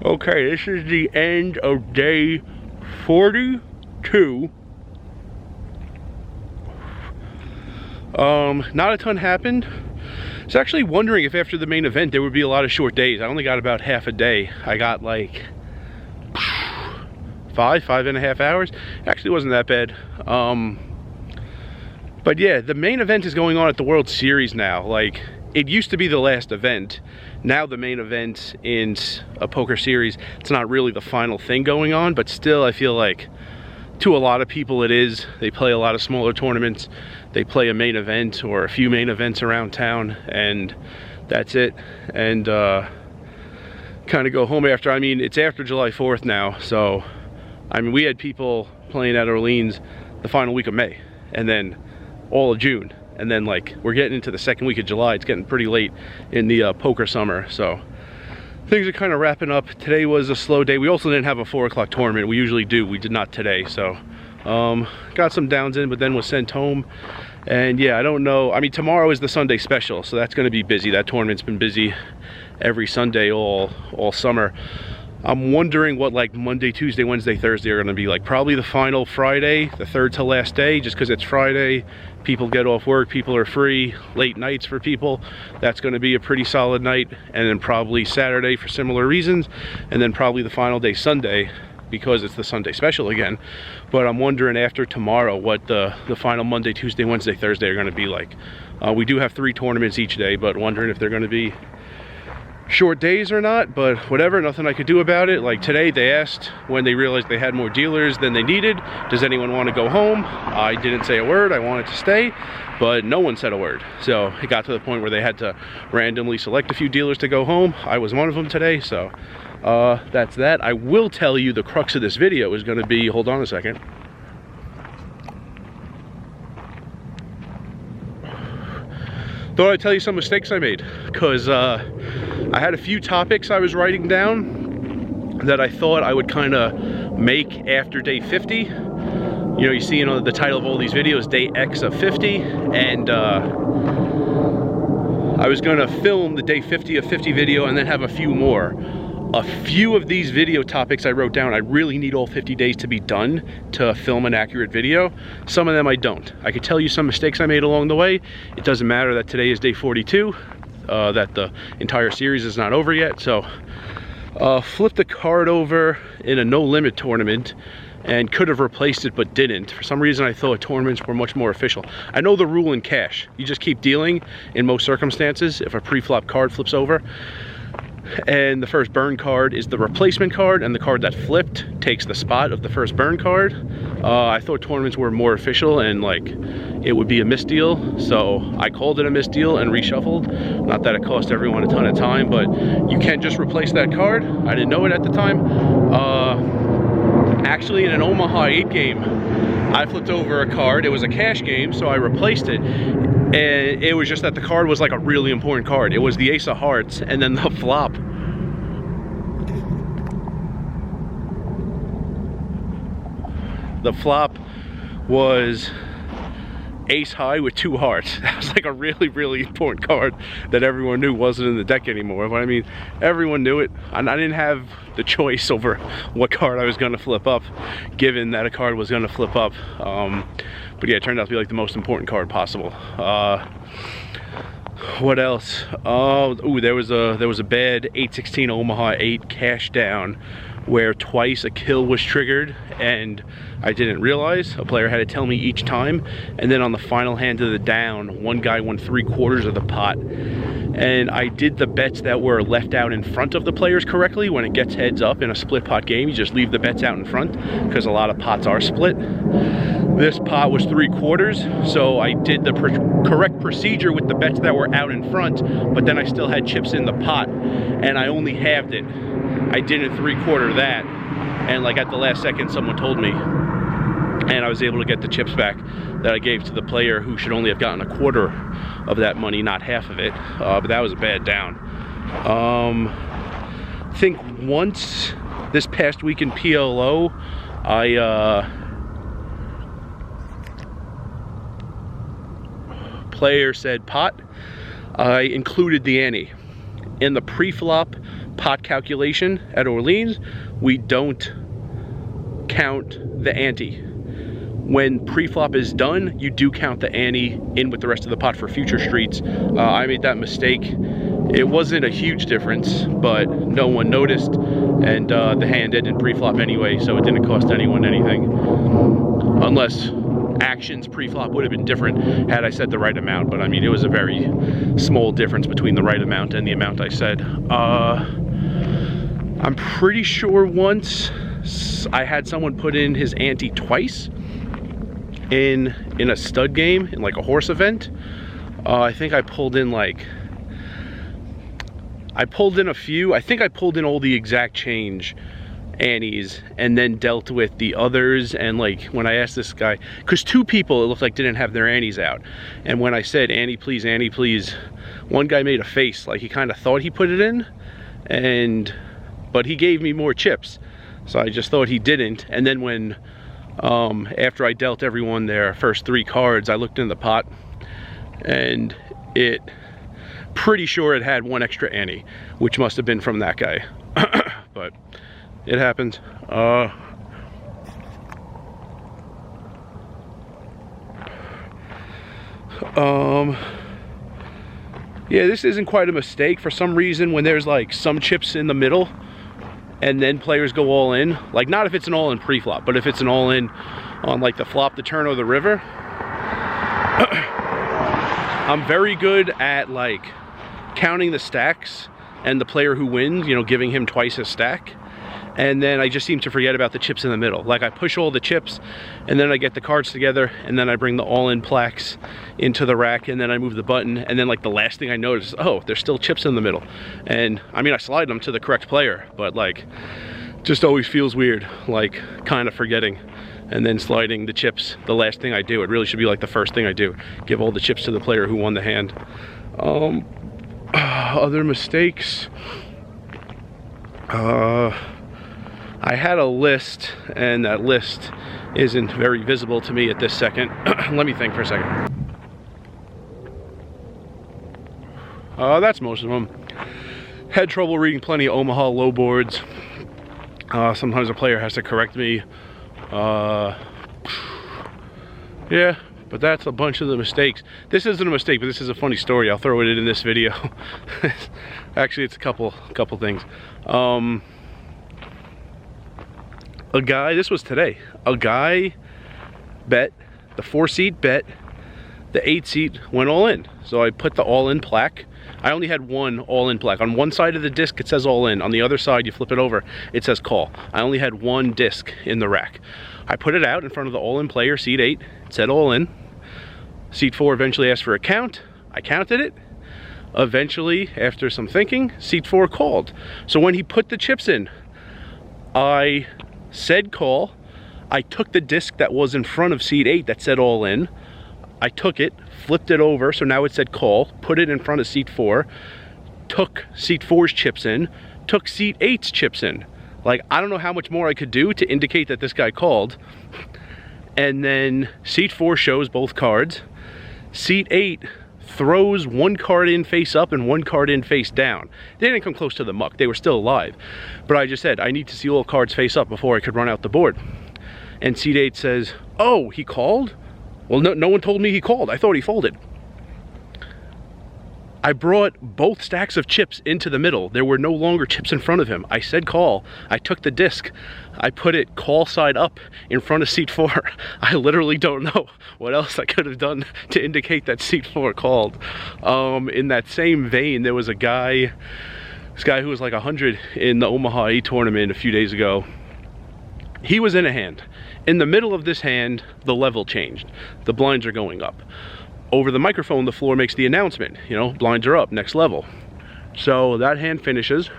Okay, this is the end of day 42. Not a ton happened. I was actually wondering if after the main event there would be a lot of short days. I only got about half a day. I got like 5.5 hours. Actually wasn't that bad. But yeah, the main event is going on at the World Series now. Like, it used to be the last event. Now the main event in a poker series, it's not really the final thing going on, but still I feel like to a lot of people it is. They play a lot of smaller tournaments. They play a main event or a few main events around town, and that's it. And kind of go home after. I mean, it's after July 4th now, so I mean, we had people playing at Orleans the final week of May, and then all of June, and then like we're getting into the second week of July. It's getting pretty late in the poker summer, so things are kind of wrapping up. Today was a slow day. We also didn't have a 4 o'clock tournament. We usually do. We did not today, so got some downs in, but then was sent home. And yeah, I don't know. I mean, tomorrow is the Sunday special, so that's going to be busy. That tournament's been busy every Sunday all summer. I'm wondering what like Monday, Tuesday, Wednesday, Thursday are going to be like. Probably the final Friday, the third to last day, just because it's Friday. People get off work, people are free, late nights for people. That's going to be a pretty solid night. And then probably Saturday for similar reasons. And then probably the final day Sunday, because it's the Sunday special again. But I'm wondering after tomorrow what the final Monday, Tuesday, Wednesday, Thursday are going to be like. We do have 3 tournaments each day, but wondering if they're going to be short days or not, but whatever, nothing I could do about it. Like today they asked when they realized they had more dealers than they needed, does anyone want to go home? I didn't say a word. I wanted to stay, but no one said a word. So it got to the point where they had to randomly select a few dealers to go home. I was one of them today, so that's that. I will tell you the crux of this video is going to be, hold on a second. Thought I'd tell you some mistakes I made, because I had a few topics I was writing down that I thought I would kind of make after day 50. You know, you see in the title of all these videos, day X of 50, and I was going to film the day 50 of 50 video and then have a few more. A few of these video topics I wrote down, I really need all 50 days to be done to film an accurate video. Some of them I don't. I could tell you some mistakes I made along the way. It doesn't matter that today is day 42, that the entire series is not over yet. So flipped the card over in a no limit tournament and could have replaced it but didn't. For some reason I thought tournaments were much more official. I know the rule in cash. You just keep dealing in most circumstances if a pre-flop card flips over. And the first burn card is the replacement card, and the card that flipped takes the spot of the first burn card. I thought tournaments were more official and like it would be a misdeal, so I called it a misdeal and reshuffled. Not that it cost everyone a ton of time, but you can't just replace that card. I didn't know it at the time. Actually, in an Omaha 8 game, I flipped over a card. It was a cash game, so I replaced it. And it was just that the card was like a really important card. It was the Ace of Hearts, and then the flop. The flop was Ace High with 2 hearts. That was like a really, really important card that everyone knew wasn't in the deck anymore. But I mean, everyone knew it. And I didn't have the choice over what card I was going to flip up, given that a card was going to flip up. But yeah, it turned out to be like the most important card possible. What else? Ooh, there was a bad 8-16 Omaha 8 cash down where twice a kill was triggered and I didn't realize. A player had to tell me each time, and then on the final hand of the down, one guy won 3/4 of the pot. And I did the bets that were left out in front of the players correctly. When it gets heads up in a split pot game, you just leave the bets out in front because a lot of pots are split. This pot was 3/4, so I did the correct procedure with the bets that were out in front, but then I still had chips in the pot, and I only halved it. I didn't 3/4 that, and like at the last second someone told me, and I was able to get the chips back that I gave to the player who should only have gotten 1/4 of that money, not half of it. But that was a bad down. I think once this past week in PLO, player said pot, I included the ante. In the pre-flop, pot calculation at Orleans, we don't count the ante. When pre-flop is done, you do count the ante in with the rest of the pot for future streets. I made that mistake. It wasn't a huge difference, but no one noticed, and the hand ended pre-flop anyway, so it didn't cost anyone anything. Unless actions pre-flop would have been different had I said the right amount, but I mean, it was a very small difference between the right amount and the amount I said. I'm pretty sure once I had someone put in his ante twice in a stud game, in like a horse event. I think I pulled in like, I pulled in a few. I think I pulled in all the exact change antes and then dealt with the others. And like when I asked this guy, because two people it looked like didn't have their antes out, and when I said ante please, one guy made a face like he kind of thought he put it in, but he gave me more chips, so I just thought he didn't. And then when after I dealt everyone their first 3 cards, I looked in the pot and pretty sure it had 1 extra ante, which must have been from that guy. But it happened. Yeah, this isn't quite a mistake. For some reason, when there's like some chips in the middle and then players go all in, like not if it's an all in pre-flop, but if it's an all in on like the flop, the turn, or the river, I'm very good at like counting the stacks and the player who wins, you know, giving him twice his stack. And then I just seem to forget about the chips in the middle. Like I push all the chips and then I get the cards together and then I bring the all-in plaques into the rack and then I move the button, and then like the last thing I notice is, oh, there's still chips in the middle. And I mean, I slide them to the correct player, but like just always feels weird, like kind of forgetting and then sliding the chips the last thing I do. It really should be like the first thing I do. Give all the chips to the player who won the hand. Other mistakes. I had a list, and that list isn't very visible to me at this second. Let me think for a second. That's most of them. Had trouble reading plenty of Omaha low boards. Sometimes a player has to correct me. Yeah, but that's a bunch of the mistakes. This isn't a mistake, but this is a funny story. I'll throw it in this video. Actually, it's a couple things. A guy, this was today, a guy bet, the 4-seat bet, the 8-seat went all in. So I put the all-in plaque. I only had 1 all-in plaque. On one side of the disc, it says all in. On the other side, you flip it over, it says call. I only had 1 disc in the rack. I put it out in front of the all-in player, seat 8, it said all in. Seat 4 eventually asked for a count. I counted it. Eventually, after some thinking, seat 4 called. So when he put the chips in, I said call. I took the disc that was in front of seat 8 that said all in. I took it, flipped it over, so now it said call, put it in front of seat 4, took seat 4's chips in, took seat 8's chips in. Like, I don't know how much more I could do to indicate that this guy called. And then seat 4 shows both cards. Seat 8 throws 1 card in face up and 1 card in face down. They didn't come close to the muck, they were still alive. But I just said, I need to see all cards face up before I could run out the board. And seat 8 says, oh, he called? Well, no one told me he called. I thought he folded. I brought both stacks of chips into the middle. There were no longer chips in front of him. I said call. I took the disc. I put it call side up in front of seat 4. I literally don't know what else I could have done to indicate that seat 4 called. In that same vein, there was a guy, this guy who was like 100 in the Omaha 8 tournament a few days ago. He was in a hand. In the middle of this hand, the level changed. The blinds are going up. Over the microphone, the floor makes the announcement, you know, blinds are up, next level. So that hand finishes.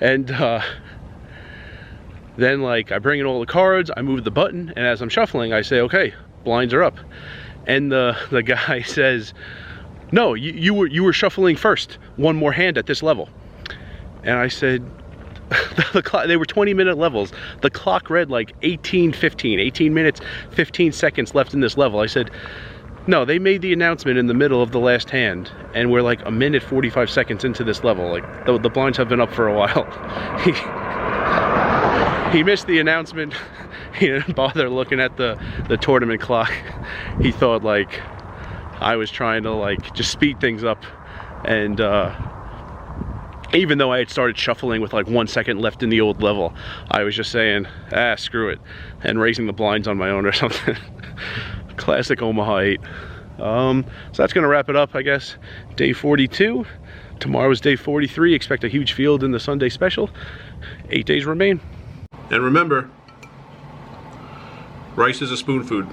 And then like I bring in all the cards, I move the button, and as I'm shuffling, I say, okay, blinds are up. And the guy says, no, you were shuffling first, 1 more hand at this level. And I said, they were 20-minute levels. The clock read like 18 minutes, 15 seconds left in this level. I said, No, they made the announcement in the middle of the last hand, and we're like a minute 45 seconds into this level. Like, the blinds have been up for a while. He missed the announcement. He didn't bother looking at the tournament clock. He thought like I was trying to like just speed things up, and even though I had started shuffling with like 1 second left in the old level, I was just saying, ah, screw it, and raising the blinds on my own or something. Classic Omaha 8. So that's gonna wrap it up, I guess. Day 42. Tomorrow's day 43. Expect a huge field in the Sunday special. 8 days remain. And remember, rice is a spoon food.